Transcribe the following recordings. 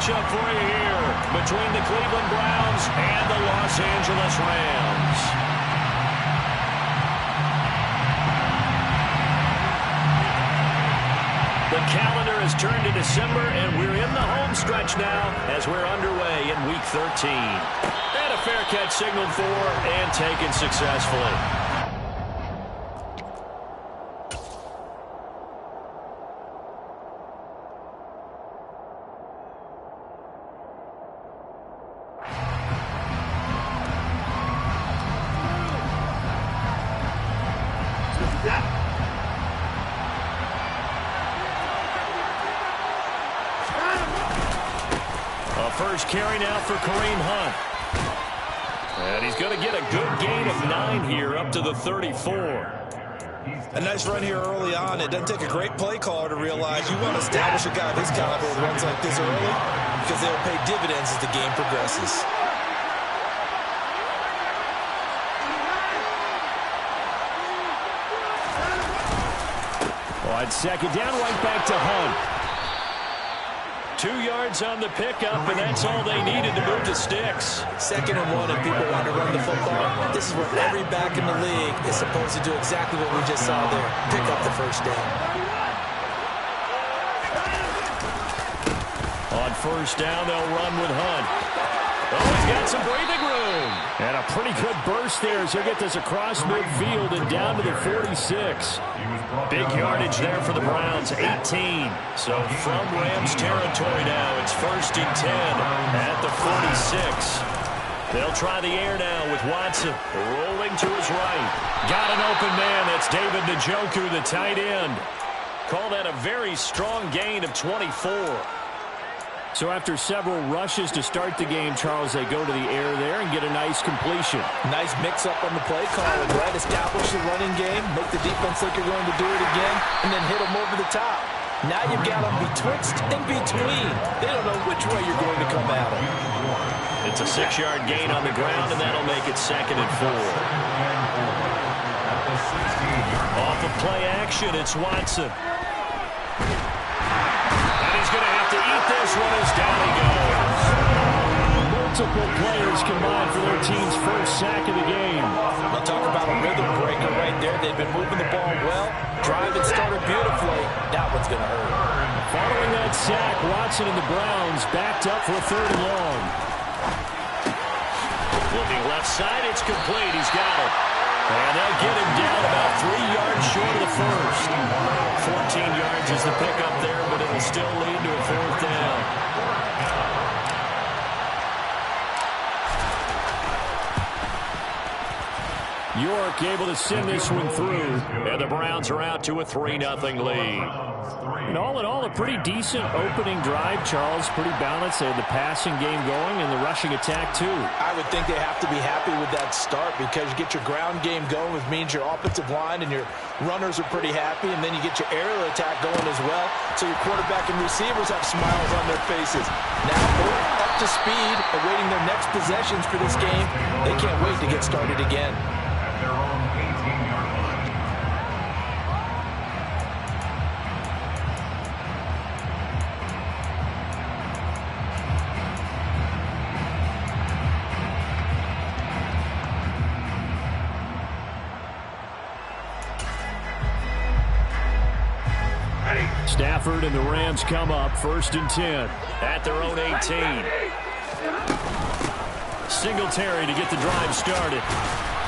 matchup for you here between the Cleveland Browns and the Los Angeles Rams. The calendar has turned to December, and we're in the home stretch now as we're underway in Week 13. And a fair catch signaled for and taken successfully. First carry now for Kareem Hunt. And he's going to get a good gain of 9 here up to the 34. A nice run here early on. It doesn't take a great play caller to realize you want to establish a guy of his caliber with runs like this early because they'll pay dividends as the game progresses. On second down, right back to Hunt. 2 yards on the pickup, and that's all they needed to move the sticks. 2nd and 1, and people want to run the football. This is where every back in the league is supposed to do exactly what we just saw there. Pick up the first down. On first down, they'll run with Hunt. Oh, he's got some breathing room. And a pretty good burst there as he'll get this across midfield and down to the 46. Big yardage there for the Browns, 18. So from Rams territory now, it's 1st and 10 at the 46. They'll try the air now with Watson rolling to his right. Got an open man. That's David Njoku, the tight end. Call that a very strong gain of 24. So after several rushes to start the game, Charles, they go to the air there and get a nice completion. Nice mix-up on the play calling, right? Establish the running game, make the defense think you're going to do it again, and then hit them over the top. Now you've got them betwixt and between. They don't know which way you're going to come at them. It's a 6-yard gain on the ground, and that'll make it 2nd and 4. Off of play action, it's Watson. Going to have to eat this one as down he goes. Multiple players combined for their team's first sack of the game. I'll talk about a rhythm breaker right there. They've been moving the ball well. Drive it started beautifully. That one's going to hurt. Following that sack, Watson and the Browns backed up for a 3rd and long. Looking left side, it's complete. He's got it. And they'll get him down about 3 yards short of the first. 14 yards is the pickup there, but it will still lead to a 4th down. York able to send this one through, and the Browns are out to a 3-0 lead. And all in all, a pretty decent opening drive, Charles. Pretty balanced. They had the passing game going and the rushing attack, too. I would think they have to be happy with that start because you get your ground game going, which means your offensive line and your runners are pretty happy, and then you get your aerial attack going as well, so your quarterback and receivers have smiles on their faces. Now they're up to speed, awaiting their next possessions for this game. They can't wait to get started again. Stafford and the Rams come up 1st and 10 at their own 18. Singletary to get the drive started.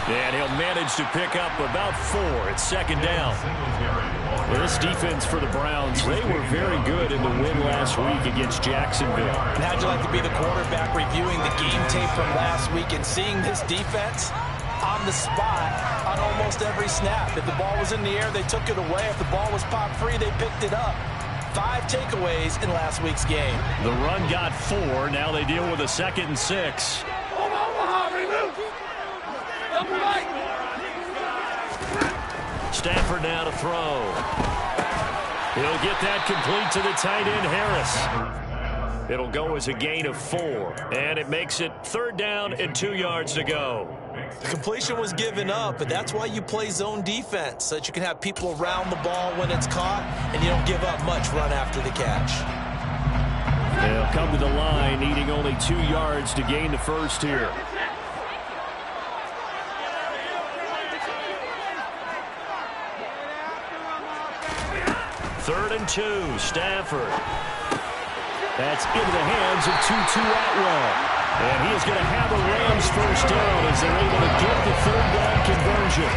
And he'll manage to pick up about 4 at 2nd down. Well, this defense for the Browns, they were very good in the win last week against Jacksonville. And how'd you like to be the quarterback reviewing the game tape from last week and seeing this defense on the spot on almost every snap? If the ball was in the air, they took it away. If the ball was popped free, they picked it up. 5 takeaways in last week's game. The run got 4. Now they deal with a 2nd and 6. Stafford now to throw. He'll get that complete to the tight end, Harris. It'll go as a gain of 4, and it makes it 3rd down and 2 yards to go. The completion was given up, but that's why you play zone defense, so that you can have people around the ball when it's caught, and you don't give up much run after the catch. They'll come to the line, needing only 2 yards to gain the first here. Third and 2, Stafford. That's into the hands of Tutu Atwell. And he is going to have a Rams first down as they're able to get the third down conversion.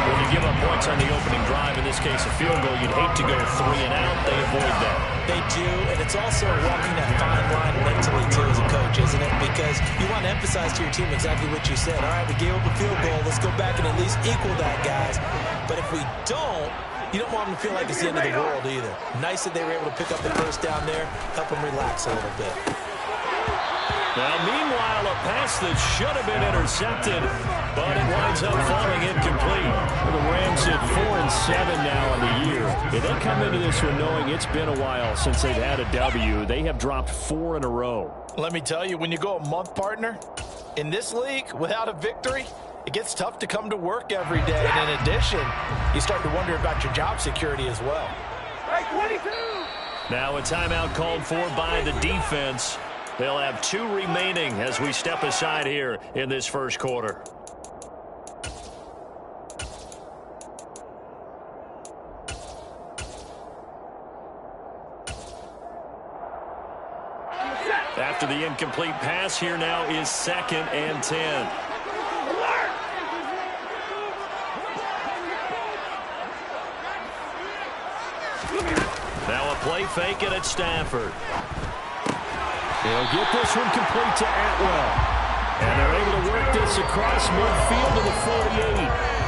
When you give up points on the opening drive, in this case a field goal, you'd hate to go 3 and out. They avoid that. They do, and it's also walking that fine line mentally, too, as a coach, isn't it? Because you want to emphasize to your team exactly what you said. All right, we gave up a field goal. Let's go back and at least equal that, guys. But if we don't, you don't want them to feel like it's the end of the world either. Nice that they were able to pick up the first down there, help them relax a little bit. Now, meanwhile, a pass that should have been intercepted, but it winds up falling incomplete. The Rams at 4-7 now in the year. And they come into this one knowing it's been a while since they've had a W. They have dropped 4 in a row. Let me tell you, when you go a month, partner, in this league, without a victory, it gets tough to come to work every day. And in addition, you start to wonder about your job security as well. Now a timeout called for by the defense. They'll have 2 remaining as we step aside here in this first quarter. After the incomplete pass, here now is 2nd and 10. Now a play fake it at Stafford. They'll get this one complete to Atwell. And they're able to work this across midfield to the 48.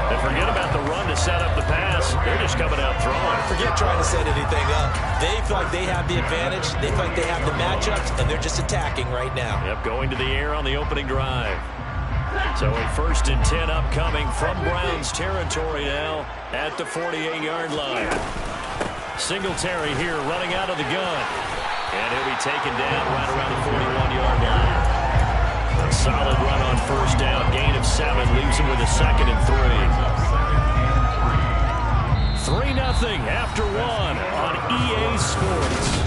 And forget about the run to set up the pass. They're just coming out throwing. Forget trying to set anything up. They feel like they have the advantage. They feel like they have the matchups, and they're just attacking right now. Yep, going to the air on the opening drive. So a 1st and 10 upcoming from Browns territory now at the 48-yard line. Singletary here running out of the gun. And he'll be taken down right around the 41-yard line. A solid run on first down. Gain of 7 leaves him with a 2nd and 3. 3-0 after 1 on EA Sports.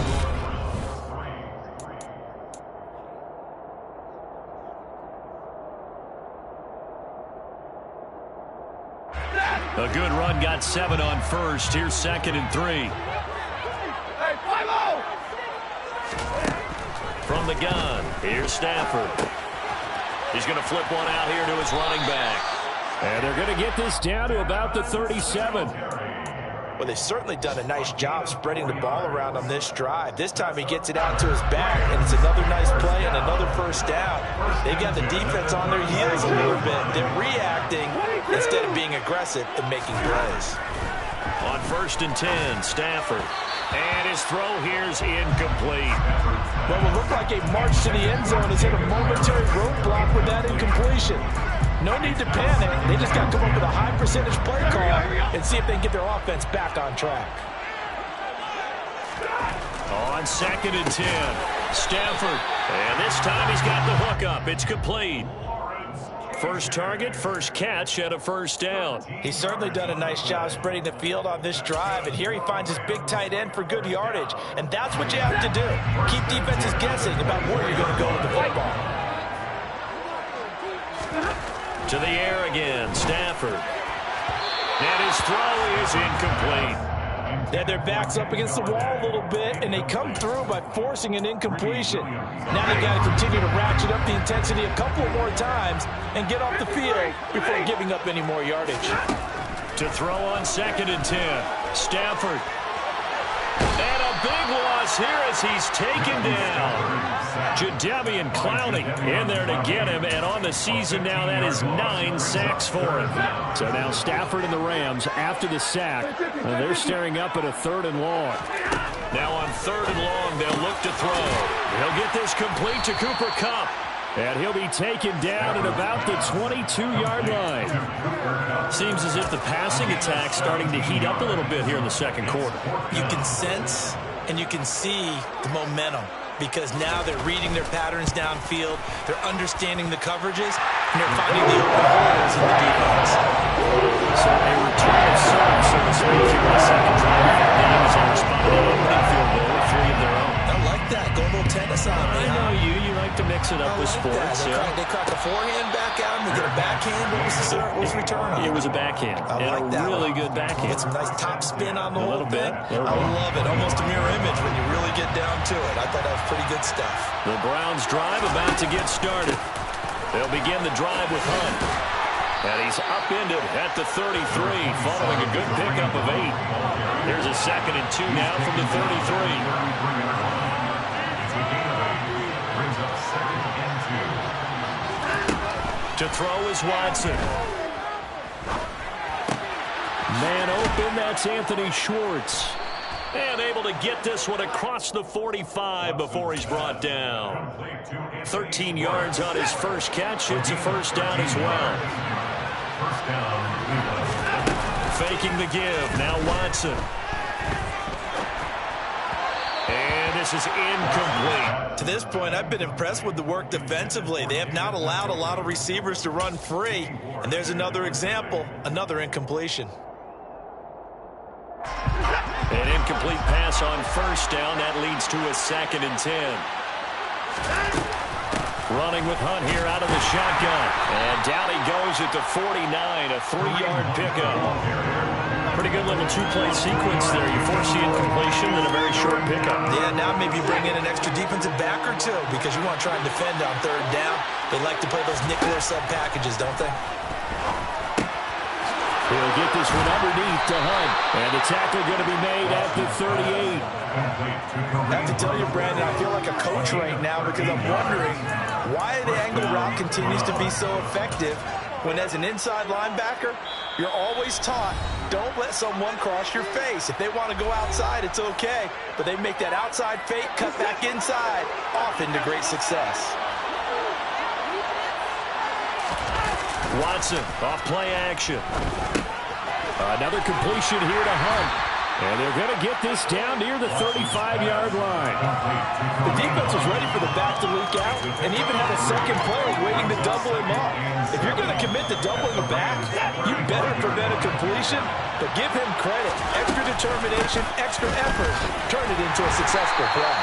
A good run, got 7 on first. Here's 2nd and 3. From the gun, here's Stafford. He's going to flip one out here to his running back. And they're going to get this down to about the 37. Well, they've certainly done a nice job spreading the ball around on this drive. This time he gets it out to his back, and it's another nice play and another first down. They've got the defense on their heels a little bit. They're reacting instead of being aggressive and making plays. On 1st and 10, Stafford. And his throw here's incomplete. What will look like a march to the end zone is hit a momentary roadblock with that incompletion. No need to panic. They just got to come up with a high percentage play call and see if they can get their offense back on track. On 2nd and 10, Stafford. And this time he's got the hook up. It's complete. First target, first catch, and a first down. He's certainly done a nice job spreading the field on this drive, and here he finds his big tight end for good yardage. And that's what you have to do. Keep defenses guessing about where you're going to go with the football. To the air again, Stafford. And his throw is incomplete. They had their backs up against the wall a little bit, and they come through by forcing an incompletion. Now they got to continue to ratchet up the intensity a couple more times and get off the field before giving up any more yardage. To throw on 2nd and 10, Stafford. And a big loss here as he's taken down. Jadeveon Clowney in there to get him, and on the season now, that is 9 sacks for him. So now Stafford and the Rams, after the sack, they're staring up at a 3rd and long. Now on 3rd and long, they'll look to throw. He'll get this complete to Cooper Kupp, and he'll be taken down at about the 22-yard line. Seems as if the passing attack's starting to heat up a little bit here in the second quarter. You can sense and you can see the momentum, because now they're reading their patterns downfield, they're understanding the coverages, and they're finding the open holes in the defense. So a return of sorts, so to speak, here in the second drive. The game is responding to opening field goal with 3 of their own. tennis on me. I know you like to mix it up with sports. They crack a forehand back out and they get a backhand. What was return on? It was a backhand. I like that. Really good backhand. Get some nice top spin on the whole thing. I love it. Almost a mirror image when you really get down to it. I thought that was pretty good stuff. The Browns drive about to get started. They'll begin the drive with Hunt. And he's upended at the 33, following a good pickup of 8. There's a 2nd and 2 now from the 33. To throw is Watson. Man open, that's Anthony Schwartz. And able to get this one across the 45 before he's brought down. 13 yards on his first catch. It's a first down as well. Faking the give. Now Watson. And this is incomplete. To this point, I've been impressed with the work defensively. They have not allowed a lot of receivers to run free. And there's another example, another incompletion. An incomplete pass on first down. That leads to a 2nd and 10. Running with Hunt here out of the shotgun. And down he goes at the 49, a 3-yard pickup. Pretty good little 2-play sequence there. You force the incompletion and a very short pickup. Yeah, now maybe bring in an extra defensive back or two because you want to try and defend on 3rd down. They like to play those nickel or sub packages, don't they? He'll get this one underneath to Hunt. And the tackle going to be made at the 38. I have to tell you, Brandon, I feel like a coach right now because I'm wondering why the angle route continues to be so effective when as an inside linebacker, you're always taught, don't let someone cross your face. If they want to go outside, it's okay. But they make that outside fake, cut back inside, often to great success. Watson, off play action. Another completion here to Hunt. And they're going to get this down near the 35-yard line. The defense was ready for the back to leak out and even had a second player waiting to double him up. If you're going to commit to doubling the back, you better prevent a completion, but give him credit. Extra determination, extra effort, turn it into a successful play.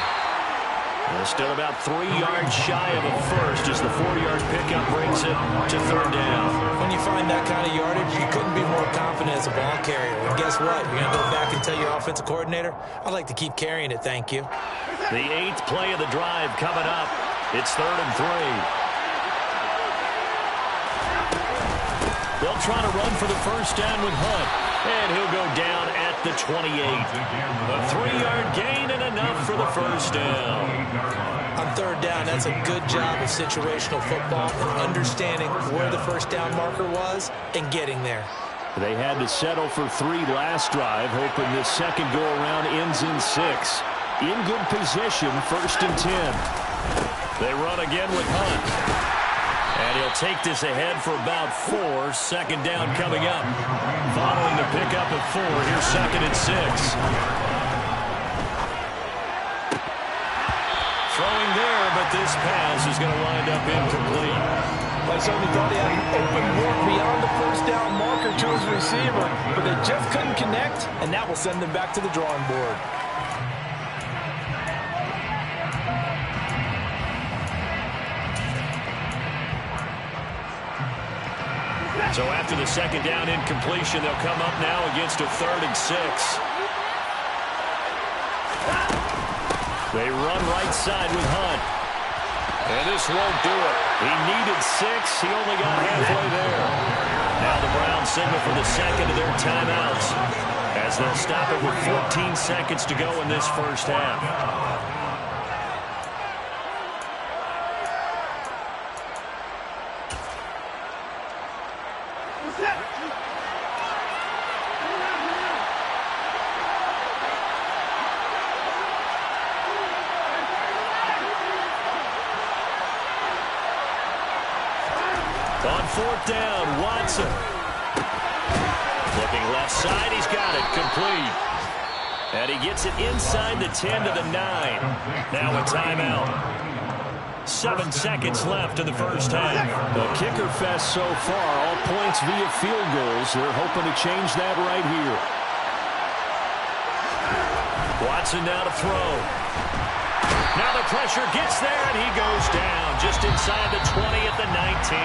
They're still about 3 yards shy of a first as the 4-yard pickup brings it to 3rd down. When you find that kind of yardage, you couldn't be more confident as a ball carrier. And guess what? You're going to go back and tell your offensive coordinator, I'd like to keep carrying it, thank you. The 8th play of the drive coming up. It's 3rd and 3. They'll try to run for the first down with Hunt. And he'll go down at the 28. A 3-yard gain and enough for the first down. On 3rd down, that's a good job of situational football and understanding where the first down marker was and getting there. They had to settle for 3 last drive, hoping this second go-around ends in 6. In good position, 1st and 10. They run again with Hunt. And he'll take this ahead for about 4. 2nd down coming up. Following the pickup of 4, here's 2nd and 6. Throwing there, but this pass is going to wind up incomplete. I certainly thought he had an open look beyond the first down marker to his receiver, but they just couldn't connect, and that will send them back to the drawing board. So after the 2nd down incompletion, they'll come up now against a 3rd and 6. They run right side with Hunt. And this won't do it. He needed 6. He only got halfway there. Now the Browns signal for the second of their timeouts as they'll stop it with 14 seconds to go in this first half. On 4th down, Watson. Looking left side, he's got it, complete. And he gets it inside the 10 to the 9. Now a timeout. 7 seconds left in the first half. The kicker fest so far, all points via field goals. They're hoping to change that right here. Watson now to throw. Now the pressure gets there, and he goes down just inside the 20 at the 19.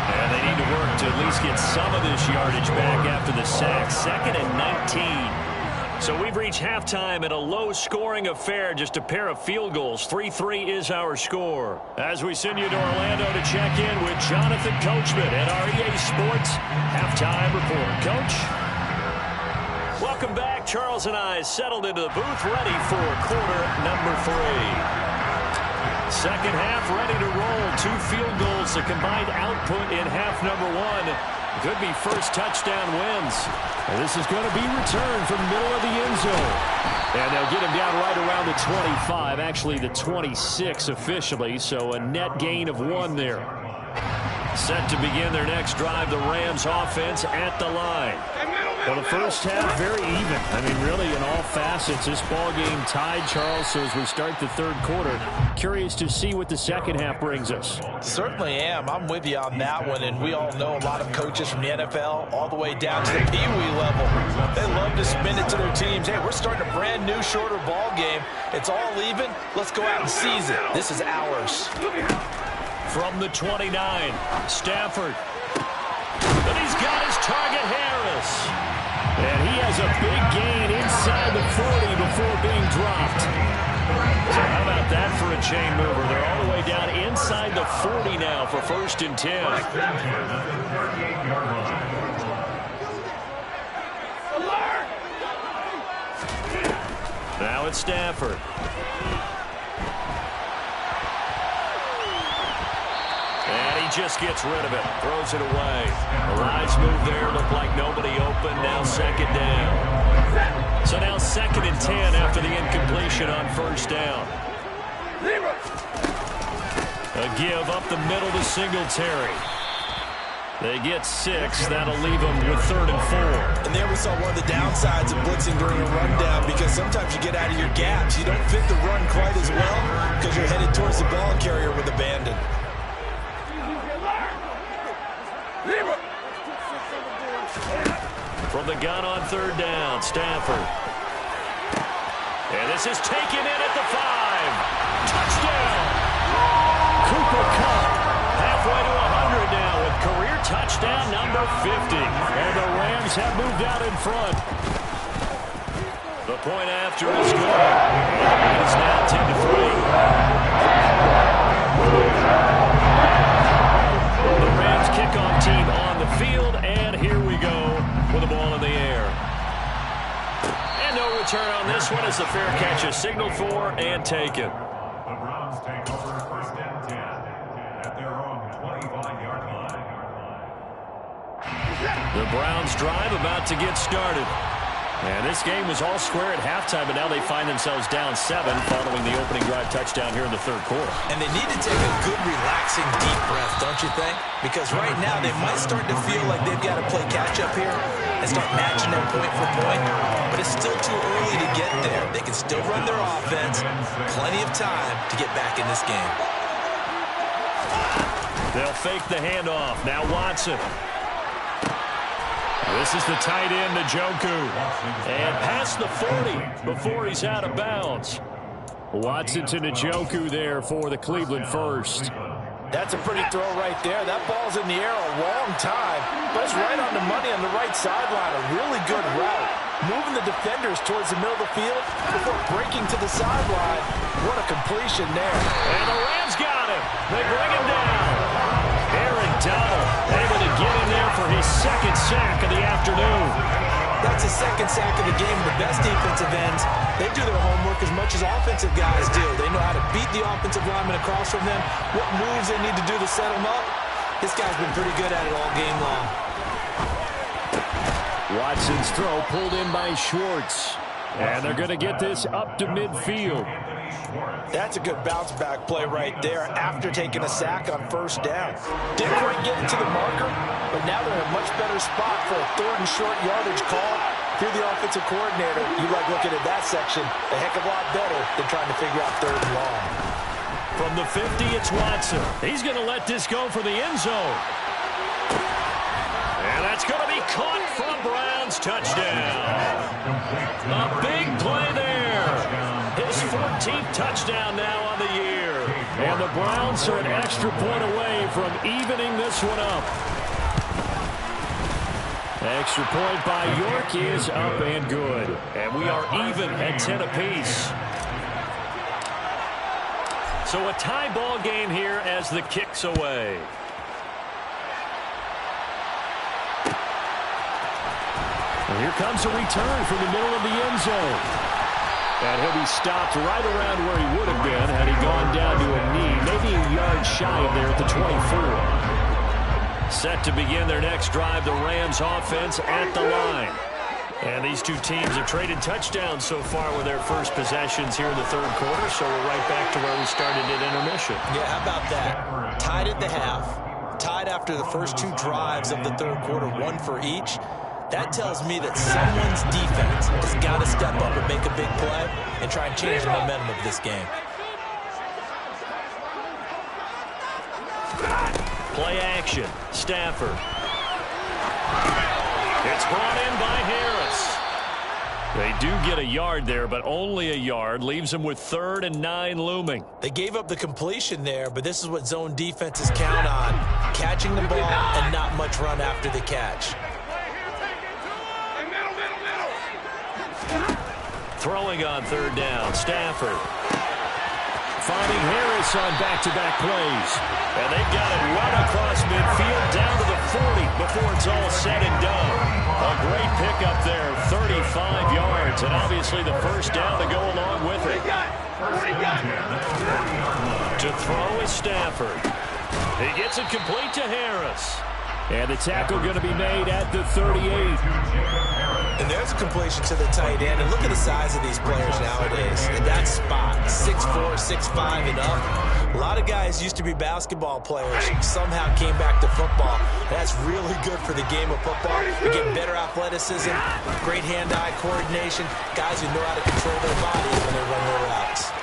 And they need to work to at least get some of this yardage back after the sack. 2nd and 19. So we've reached halftime in a low-scoring affair, just a pair of field goals. 3-3 is our score. As we send you to Orlando to check in with Jonathan Coachman at our EA Sports Halftime Report. Coach? Welcome back. Charles and I settled into the booth, ready for quarter number 3. Second half ready to roll. 2 field goals, the combined output in half number 1. Could be first touchdown wins. And this is going to be returned from the middle of the end zone. And they'll get him down right around the 25, actually the 26 officially, so a net gain of 1 there. Set to begin their next drive, the Rams offense at the line. Well, the first half, very even. I mean, really, in all facets, this ball game tied, Charles. So as we start the third quarter, curious to see what the second half brings us. Certainly am. I'm with you on that one. And we all know a lot of coaches from the NFL all the way down to the Pee Wee level. They love to spin it to their teams. Hey, we're starting a brand new, shorter ball game. It's all even. Let's go out and seize it. This is ours. From the 29, Stafford. And he's got his target, Harris. And he has a big gain inside the 40 before being dropped. So how about that for a chain mover? They're all the way down inside the 40 now for 1st and 10. Now it's Stafford. And he just gets rid of it. Throws it away. The lines move there. Looked like nobody open. Now 2nd down. So now 2nd and 10 after the incompletion on 1st down. A give up the middle to Singletary. They get 6. That'll leave them with 3rd and 4. And there we saw one of the downsides of blitzing during a rundown, because sometimes you get out of your gaps. You don't fit the run quite as well because you're headed towards the ball carrier with abandon. From the gun on 3rd down, Stafford. And this is taken in at the 5. Touchdown! Cooper Kupp halfway to 100 now with career touchdown number 50. And the Rams have moved out in front. The point after is good. It's now 10-3. The Rams kickoff team on the field, and here we go with the ball in the air. And no return on this one as the fair catch is signaled for and taken. The Browns take over 1st and 10 at their own 25-yard line. The Browns drive about to get started. And this game was all square at halftime, but now they find themselves down 7 following the opening drive touchdown here in the 3rd quarter. And they need to take a good, relaxing, deep breath, don't you think? Because right now they might start to feel like they've got to play catch-up here and start matching them point for point. But it's still too early to get there. They can still run their offense. Plenty of time to get back in this game. They'll fake the handoff. Now Watson. This is the tight end, Njoku. And past the 40 before he's out of bounds. Watson to Njoku there for the Cleveland first. That's a pretty throw right there. That ball's in the air a long time, but it's right on the money on the right sideline. A really good route. Moving the defenders towards the middle of the field before breaking to the sideline. What a completion there. And the Rams got him. They bring him down. Aaron Donald able to get in there for his 2nd sack of the afternoon. That's his 2nd sack of the game. The best defensive ends, they do their homework as much as offensive guys do. They know how to beat the offensive lineman across from them, what moves they need to do to set them up. This guy's been pretty good at it all game long. Watson's throw pulled in by Schwartz. And they're going to get this up to midfield. That's a good bounce-back play right there after taking a sack on 1st down. Didn't quite get it to the marker, but now they're in a much better spot for a 3rd and short yardage call. If you're the offensive coordinator, you like looking at that section a heck of a lot better than trying to figure out 3rd and long. From the 50, it's Watson. He's going to let this go for the end zone. And that's going to be caught from Browns. Touchdown. A big play there. his 14th touchdown now on the year. And the Browns are an extra point away from evening this one up. Extra point by York is up and good. And we are even at 10 apiece. So a tie ball game here as the kick's away. And here comes a return from the middle of the end zone. And he'll be stopped right around where he would have been had he gone down to a knee, maybe a yard shy of there at the 24. Set to begin their next drive, the Rams offense at the line. And these two teams have traded touchdowns so far with their first possessions here in the third quarter, so we're right back to where we started at intermission. Yeah, how about that? Tied at the half, tied after the first two drives of the third quarter, one for each. That tells me that someone's defense has got to step up and make a big play and try and change the momentum of this game. Play action. Stafford. It's brought in by Harris. They do get a yard there, but only a yard. Leaves them with 3rd and 9 looming. They gave up the completion there, but this is what zone defenses count on. Catching the ball and not much run after the catch. Throwing on 3rd down. Stafford. Finding Harris on back-to-back plays. And they've got it right across midfield down to the 40 before it's all said and done. A great pickup there, 35 yards, and obviously the first down to go along with it. To throw is Stafford. He gets it complete to Harris. And the tackle going to be made at the 38. And there's a completion to the tight end. And look at the size of these players nowadays. In that spot, 6'4", 6'5", and up. A lot of guys used to be basketball players. Somehow came back to football. That's really good for the game of football. You get better athleticism, great hand-eye coordination. Guys who know how to control their bodies when they run their routes.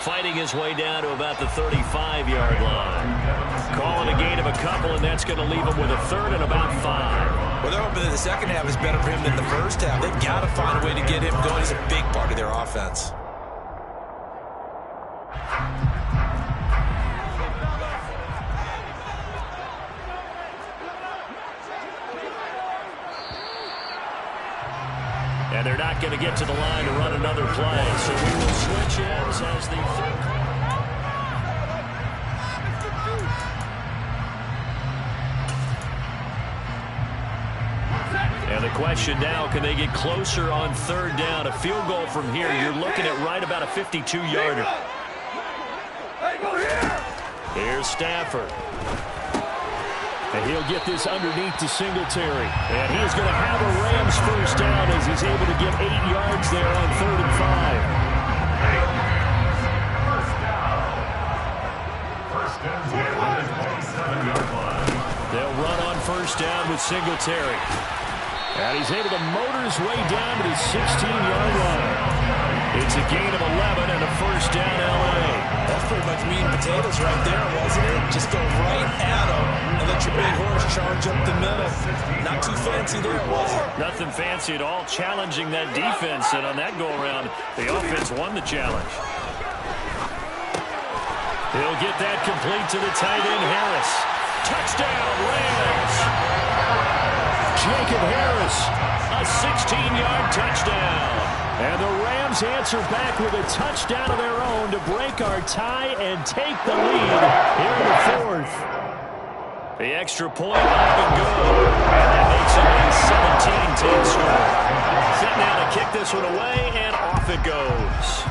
Fighting his way down to about the 35-yard line. Calling a gain of a couple, and that's going to leave him with a 3rd and about 5. Well, they're hoping that the second half is better for him than the first half. They've got to find a way to get him going. He's a big part of their offense. And they're not going to get to the line to run another play. So we will switch ends as the third. And the question now, can they get closer on 3rd down? A field goal from here, you're looking at right about a 52-yarder. Here's Stafford. And he'll get this underneath to Singletary. And he's going to have a Rams first down as he's able to get 8 yards there on 3rd and 5. They'll run on first down with Singletary. And he's able to motor his way down to the 16-yard line. It's a gain of 11 and a first down L.A. That's pretty much meat and potatoes right there, wasn't it? Just go right at him and let your big horse charge up the middle. Not too fancy there, was it? Nothing fancy at all, challenging that defense. And on that go-around, the offense won the challenge. He'll get that complete to the tight end, Harris. Touchdown, Rams! Jacob Harris, a 16-yard touchdown. And the Rams answer back with a touchdown of their own to break our tie and take the lead here in the 4th. The extra point up and good. And that makes it a 17-10 score. Set now to kick this one away, and off it goes.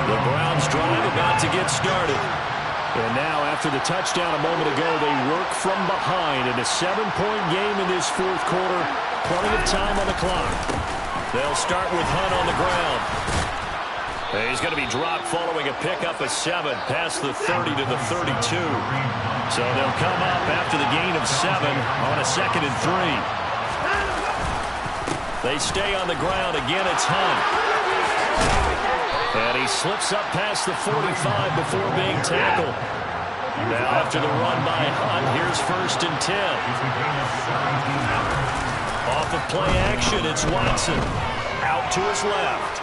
The Browns drive about to get started. And now, after the touchdown a moment ago, they work from behind in a 7-point game in this 4th quarter. Plenty of time on the clock. They'll start with Hunt on the ground. He's going to be dropped following a pickup of 7 past the 30 to the 32. So they'll come up after the gain of 7 on a 2nd and 3. They stay on the ground. Again, it's Hunt. And he slips up past the 45 before being tackled. Now after the run by Hunt, Here's 1st and 10. Off of play action, it's Watson. Out to his left.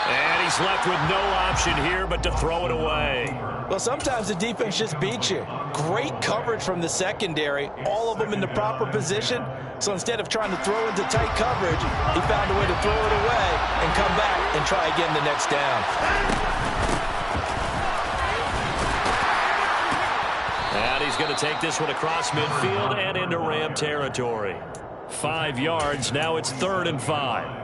And he's left with no option here but to throw it away. Well, sometimes the defense just beats you. Great coverage from the secondary, all of them in the proper position. So instead of trying to throw into tight coverage, he found a way to throw it away and come back and try again the next down. And he's going to take this one across midfield and into Ram territory. 5 yards, now it's 3rd and 5.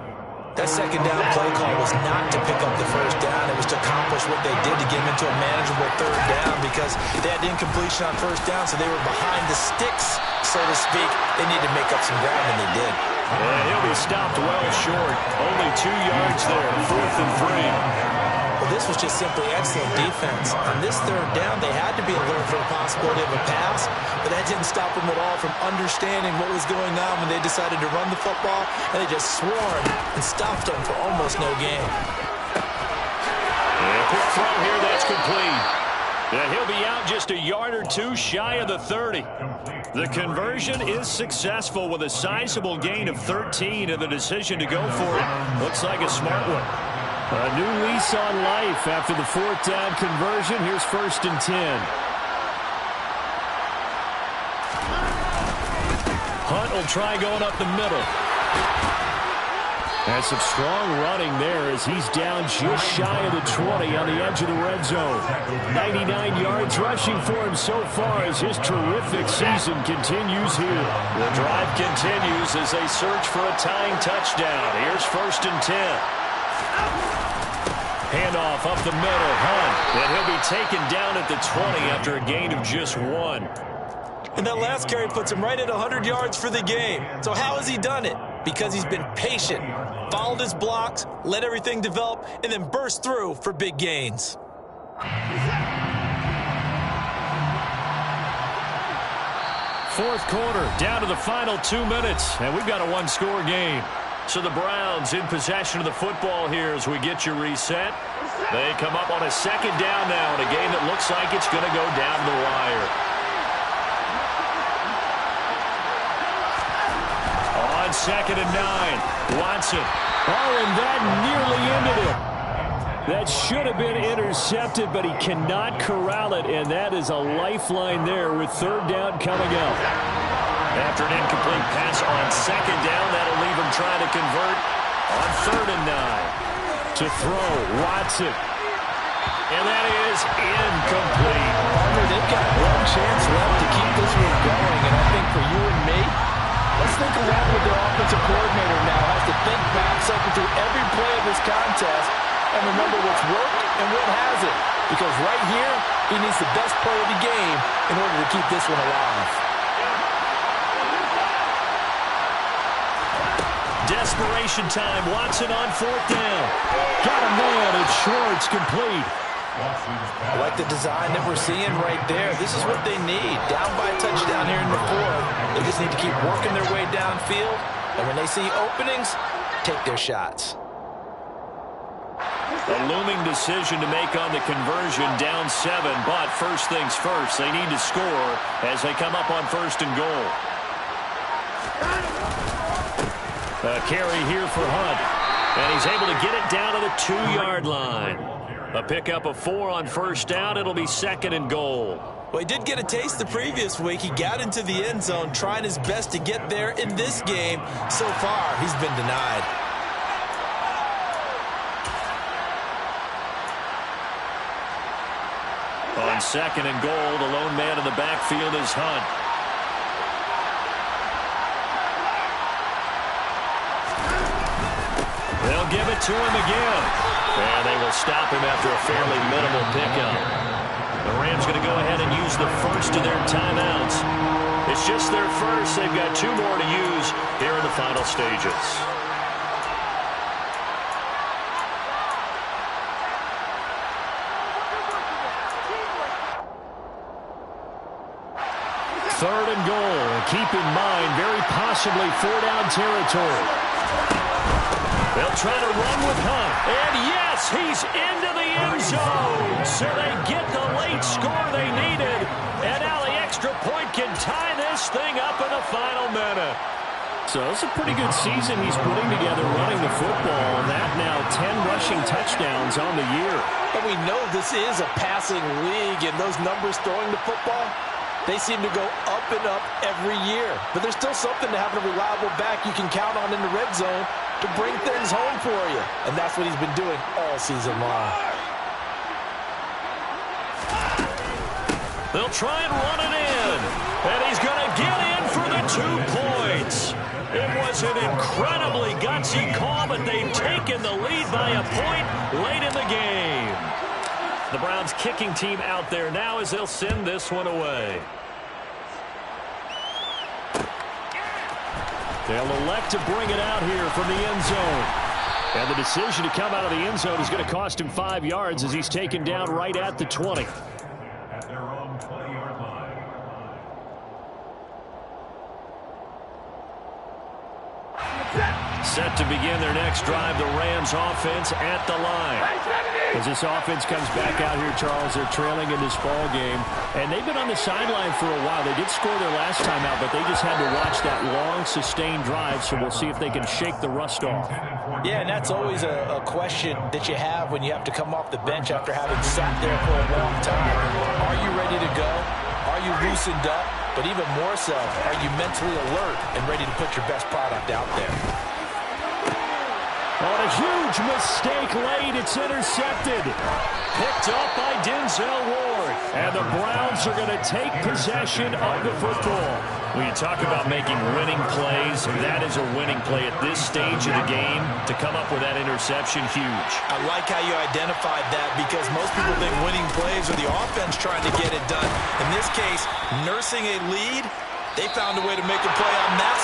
That second down play call was not to pick up the first down. It was to accomplish what they did to get him into a manageable 3rd down because they had incompletion on 1st down, so they were behind the sticks, so to speak. They needed to make up some ground, and they did. Yeah, he'll be stopped well short. Only 2 yards there, 4th and 3. Well, this was just simply excellent defense. On this 3rd down, they had to be alert for the possibility of a pass, but that didn't stop them at all from understanding what was going on when they decided to run the football, and they just swarmed and stopped them for almost no gain. Yeah, quick throw here, that's complete. Yeah, he'll be out just a yard or 2 shy of the 30. The conversion is successful with a sizable gain of 13, and the decision to go for it looks like a smart one. A new lease on life after the 4th down conversion. Here's 1st and 10. Hunt will try going up the middle. And some strong running there as he's down just shy of the 20 on the edge of the red zone. 99 yards rushing for him so far as his terrific season continues here. The drive continues as they search for a tying touchdown. Here's 1st and 10. Handoff up the middle, Hunt. And he'll be taken down at the 20 after a gain of just 1. And that last carry puts him right at 100 yards for the game. So how has he done it? Because he's been patient, followed his blocks, let everything develop, and then burst through for big gains. 4th quarter, down to the final 2 minutes, and we've got a 1-score game. So the Browns in possession of the football here as we get you reset. They come up on a 2nd down now in a game that looks like it's going to go down the wire. On 2nd and 9, Watson. Oh, and that nearly ended it. That should have been intercepted, but he cannot corral it, and that is a lifeline there with 3rd down coming up. After an incomplete pass on 2nd down, that'll leave him trying to convert on 3rd and 9. To throw, Watson. And that is incomplete. They've got one chance left to keep this one going, and I think for you and me, let's think along with their offensive coordinator now. Has to think back, cycle through every play of this contest, and remember what's worked and what hasn't. Because right here, he needs the best play of the game in order to keep this one alive. Desperation time. Watson on 4th down. Got a man. It's short. It's complete. I like the design that we're seeing right there. This is what they need. Down by a touchdown here in the 4th. They just need to keep working their way downfield. And when they see openings, take their shots. A looming decision to make on the conversion, down 7. But first things first, they need to score as they come up on 1st and goal. A carry here for Hunt. And he's able to get it down to the 2-yard line. A pickup of 4 on 1st down. It'll be 2nd and goal. Well, he did get a taste the previous week. He got into the end zone, trying his best to get there in this game. So far, he's been denied. On 2nd and goal, the lone man in the backfield is Hunt. They'll give it to him again. And they will stop him after a fairly minimal pickup. The Rams going to go ahead and use the first of their timeouts. It's just their first. They've got 2 more to use here in the final stages. Third and goal. Keep in mind, very possibly 4-down territory. They'll try to run with Hunt. And yes, this. He's into the end zone. So they get the late score they needed. And now the extra point can tie this thing up in the final minute. So it's a pretty good season he's putting together running the football. And that now 10 rushing touchdowns on the year. And we know this is a passing league, and those numbers throwing the football, they seem to go up and up every year. But there's still something to having a reliable back you can count on in the red zone to bring things home for you. And that's what he's been doing all season long. They'll try and run it in. And he's going to get in for the 2 points. It was an incredibly gutsy call, but they've taken the lead by a point late in the game. The Browns kicking team out there now as they'll send this one away. They'll elect to bring it out here from the end zone. And the decision to come out of the end zone is going to cost him 5 yards as he's taken down right at the 20. At their own 20-yard line. Set to begin their next drive, the Rams offense at the line. As this offense comes back out here, Charles, they're trailing in this ball game. And they've been on the sideline for a while. They did score their last time out, but they just had to watch that long, sustained drive, so we'll see if they can shake the rust off. Yeah, and that's always a question that you have when you have to come off the bench after having sat there for a long time. Are you ready to go? Are you loosened up? But even more so, are you mentally alert and ready to put your best product out there? On a huge mistake late, it's intercepted. Picked up by Denzel Ward. And the Browns are going to take possession of the football. When you talk about making winning plays, that is a winning play at this stage of the game. To come up with that interception, huge. I like how you identified that, because most people think winning plays are the offense trying to get it done. In this case, nursing a lead, they found a way to make a play on that